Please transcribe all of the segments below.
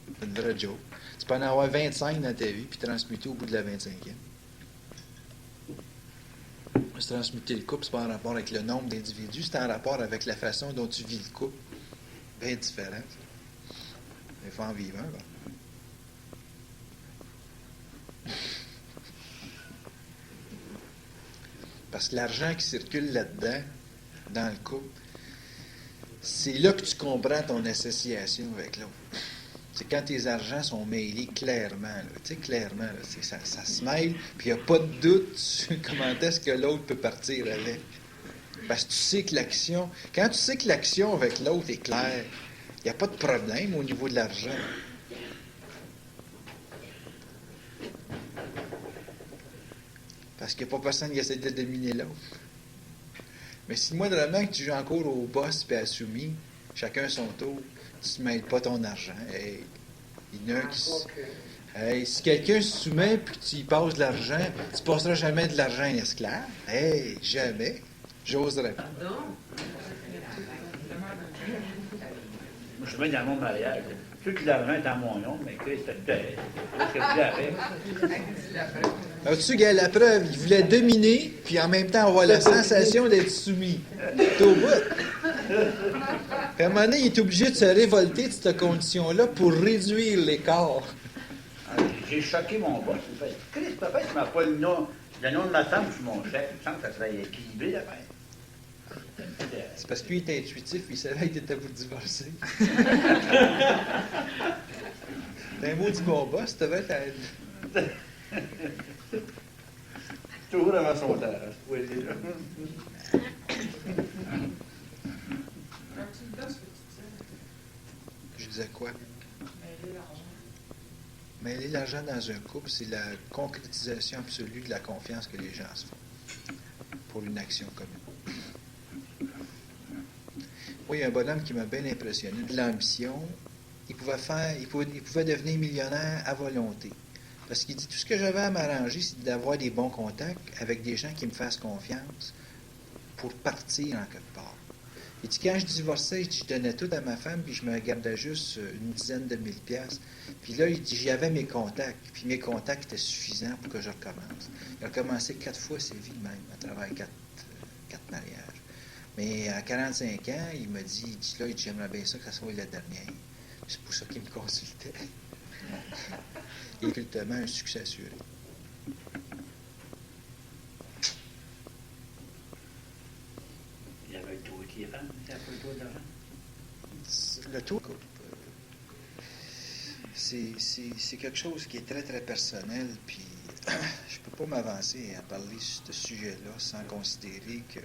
C'est une vraie joke. Tu peux en avoir 25 dans ta vie, puis transmuter au bout de la 25e. Se transmuter le couple, c'est pas en rapport avec le nombre d'individus, c'est en rapport avec la façon dont tu vis le couple. Bien différent. Il faut en vivre un. Bon. Parce que l'argent qui circule là-dedans, dans le couple, c'est là que tu comprends ton association avec l'autre. C'est quand tes argents sont mêlés clairement. Là. Tu sais, clairement, là, ça se mêle, puis il n'y a pas de doute sur comment est-ce que l'autre peut partir avec. Parce que tu sais que l'action, quand tu sais que l'action avec l'autre est claire, il n'y a pas de problème au niveau de l'argent. Parce qu'il n'y a pas personne qui essaie de dominer l'autre. Mais si moindrement que tu joues encore au boss et à soumis, chacun son tour, tu ne mêles pas ton argent. Hey, il y en a un qui hey, si quelqu'un se soumet puis tu y passes de l'argent, tu ne passeras jamais de l'argent à un esclave. Hey, jamais. J'oserais pas. Je suis bien dans mon mariage. Tout l'argent est en mon nom, mais Christ, c'est qu'est-ce que tu avec? As-tu la preuve? Il voulait dominer, puis en même temps avoir la sensation d'être soumis. T'es au bout. Puis à un moment donné, il est obligé de se révolter de cette condition-là pour réduire l'écart. J'ai choqué mon boss. Il fait, Christ, papa, tu m'as pas le nom de ma femme sur mon chèque. Il me semble que ça serait équilibré, la fin. C'est parce qu'il était intuitif, il savait qu'il était pour divorcer. T'es un maudit bon boss, tu devais être... Toujours avant son temps. Oui, déjà. Je disais quoi? Mêler l'argent dans un couple, c'est la concrétisation absolue de la confiance que les gens se font pour une action commune. Moi, il y a un bonhomme qui m'a bien impressionné, de l'ambition. Il pouvait devenir millionnaire à volonté. Parce qu'il dit, tout ce que j'avais à m'arranger, c'est d'avoir des bons contacts avec des gens qui me fassent confiance pour partir en quelque part. Il dit, quand je divorçais, je donnais tout à ma femme, puis je me gardais juste une dizaine de mille piastres. Puis là, il dit, j'avais mes contacts, puis mes contacts étaient suffisants pour que je recommence. Il a commencé 4 fois sa vie de même, à travers 4 mariages. Mais à 45 ans, il m'a dit, là, j'aimerais bien ça que ça soit la dernière. C'est pour ça qu'il me consultait. Et ultimement, un succès assuré. Il y avait le taux qui est fan, il y avait le taux d'argent. Le taux, c'est quelque chose qui est très, très personnel, puis je peux pas m'avancer à parler sur ce sujet-là sans considérer que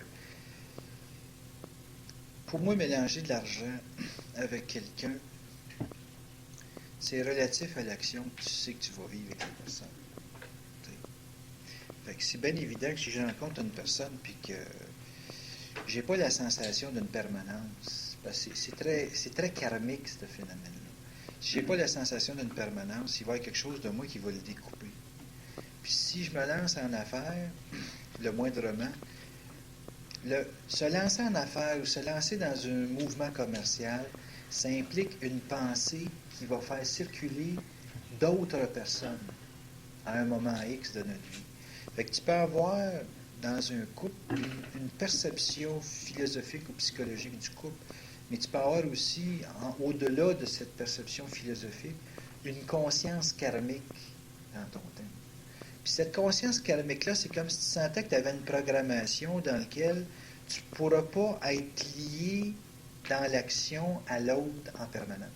pour moi, mélanger de l'argent avec quelqu'un, c'est relatif à l'action que tu sais que tu vas vivre avec la personne. Fait que c'est bien évident que si je rencontre une personne puis que j'ai pas la sensation d'une permanence, parce que c'est très karmique, ce phénomène-là. Si j'ai pas la sensation d'une permanence, il va y avoir quelque chose de moi qui va le découper. Puis si je me lance en affaires, le moindrement, se lancer en affaires ou se lancer dans un mouvement commercial, ça implique une pensée qui va faire circuler d'autres personnes à un moment X de notre vie. Fait que tu peux avoir dans un couple une perception philosophique ou psychologique du couple, mais tu peux avoir aussi, au-delà de cette perception philosophique, une conscience karmique dans ton thème. Puis cette conscience karmique-là, c'est comme si tu sentais que tu avais une programmation dans laquelle tu ne pourras pas être lié dans l'action à l'autre en permanence.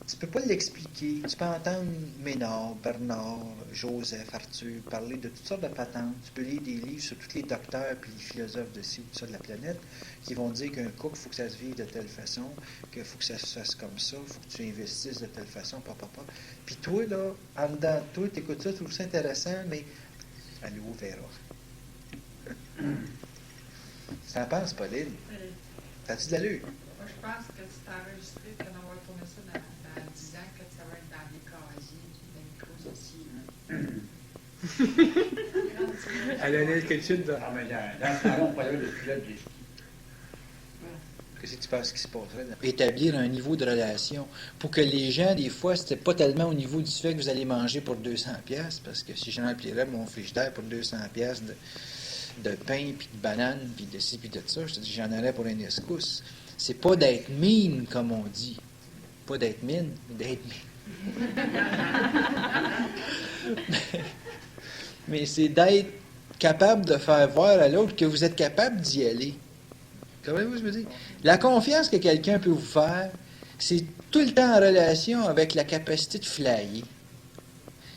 Tu ne peux pas l'expliquer. Tu peux entendre Ménard, Bernard, Joseph, Arthur parler de toutes sortes de patentes. Tu peux lire des livres sur tous les docteurs et les philosophes de ci ou de ça de la planète qui vont dire qu'un couple, il faut que ça se vive de telle façon, qu'il faut que ça se fasse comme ça, il faut que tu investisses de telle façon, papa. Puis toi, là, en dedans de toi, tu écoutes ça, tu trouves ça intéressant, mais allez, on verra. Ça en pense, Pauline? T'as-tu de l'allure? Moi, je pense que c'est enregistré qu'on va tourner ça dans 10 ans, que ça va être dans des casiers, des micros aussi. Elle a quelque chose de... Ah, mais dans le salon, on parlait de pilote de ski. Qu'est-ce que tu penses qui se passerait? Établir un niveau de relation pour que les gens, des fois, c'était pas tellement au niveau du fait que vous allez manger pour 200 pièces parce que si j'en remplirais mon frigidaire pour 200 pièces de pain, puis de bananes, puis de ci, puis de ça, je te dis, j'en aurais pour un escousse. C'est pas d'être mine, comme on dit. Pas d'être mine, mais d'être mine. Mais c'est d'être capable de faire voir à l'autre que vous êtes capable d'y aller. Comprenez-vous ce que je veux dire? La confiance que quelqu'un peut vous faire, c'est tout le temps en relation avec la capacité de flyer.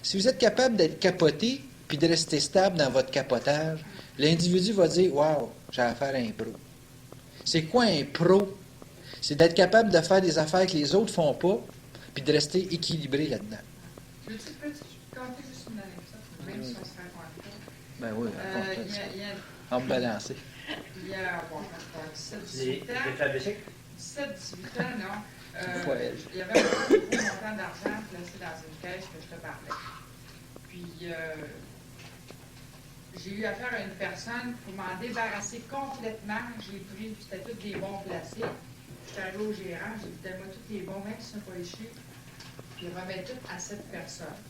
Si vous êtes capable d'être capoté puis de rester stable dans votre capotage, l'individu va dire « Wow, j'ai affaire à un pro ». C'est quoi un pro? C'est d'être capable de faire des affaires que les autres font pas puis de rester équilibré là-dedans. Je peux te conter juste une anecdote, même si on se raconte pas. Ben oui, Il on me balancer. y a 17-18 ans. 17-18 ans, non. Il y avait un gros montant d'argent placé dans une caisse que je te parlais. Puis, j'ai eu affaire à une personne pour m'en débarrasser complètement. J'ai pris, c'était tous des bons placés. Je suis arrivé au gérant, j'ai dit, donne-moi tous les bons, même s'ils ne sont pas échus. Puis, remets tout à cette personne.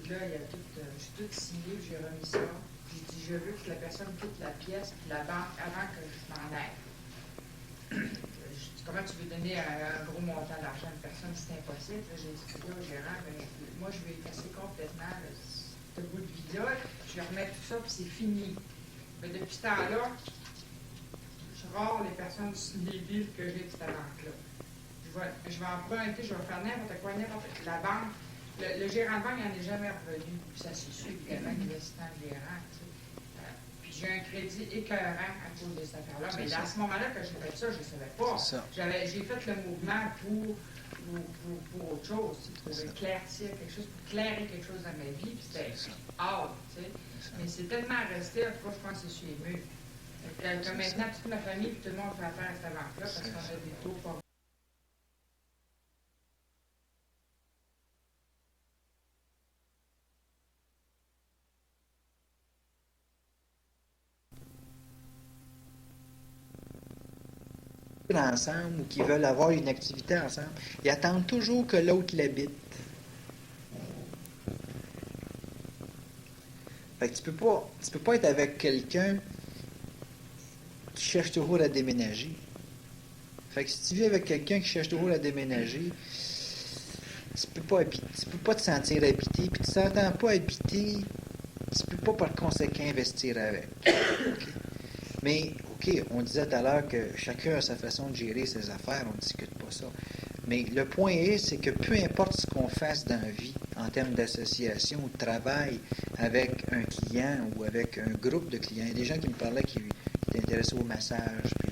Puis là, j'ai tout signé, j'ai remis ça. J'ai dit, je veux que la personne quitte la pièce, puis la banque, avant que je m'en aille. Je dis, comment tu veux donner un gros montant d'argent à une personne, c'est impossible. Là, j'ai dit, là, au gérant, moi, je vais effacer complètement ce bout de vie-là. Je vais remettre tout ça, puis c'est fini. Mais depuis ce temps-là, je rare les personnes les villes que j'ai de cette banque-là. Je vais emprunter, je vais faire n'importe quoi, la banque. Le gérant de banque, il n'en est jamais revenu. Ça s'est su, évidemment, qu'il est assistant gérant. Puis j'ai un crédit écœurant à cause de cette affaire-là. Mais à ce moment-là que j'ai fait ça, je ne savais pas. J'ai fait le mouvement pour autre chose, pour éclaircir quelque chose, pour clairer quelque chose dans ma vie. Puis c'était hard, tu sais. Mais c'est tellement resté, en tout cas, je pense que c'est sur les murs. Comme maintenant, toute ma famille, puis tout le monde fait affaire à cette banque-là, parce qu'on a des taux pas. Ensemble ou qui veulent avoir une activité ensemble, ils attendent toujours que l'autre l'habite. Fait que tu peux pas être avec quelqu'un qui cherche toujours à déménager. Fait que si tu vis avec quelqu'un qui cherche toujours à déménager, tu peux pas te sentir habité, puis tu ne t'entends pas habiter, tu peux pas par conséquent investir avec. Okay? Mais, OK, on disait tout à l'heure que chacun a sa façon de gérer ses affaires, on ne discute pas ça. Mais le point est, c'est que peu importe ce qu'on fasse dans la vie, en termes d'association ou de travail avec un client ou avec un groupe de clients, il y a des gens qui me parlaient qui étaient intéressés au massage, puis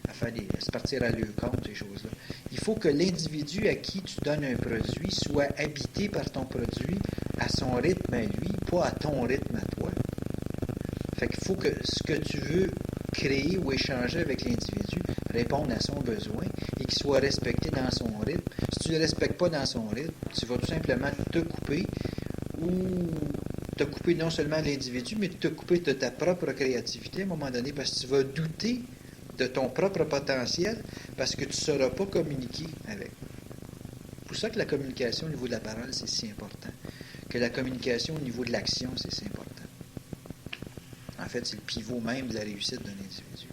à se partir à leur compte, ces choses-là. Il faut que l'individu à qui tu donnes un produit soit habité par ton produit à son rythme à lui, pas à ton rythme à toi. Fait qu'il faut que ce que tu veux créer ou échanger avec l'individu réponde à son besoin et qu'il soit respecté dans son rythme. Si tu ne le respectes pas dans son rythme, tu vas tout simplement te couper ou te couper non seulement de l'individu, mais te couper de ta propre créativité à un moment donné parce que tu vas douter de ton propre potentiel parce que tu ne sauras pas communiquer avec. C'est pour ça que la communication au niveau de la parole, c'est si important. Que la communication au niveau de l'action, c'est si important. En fait, c'est le pivot même de la réussite d'un individu.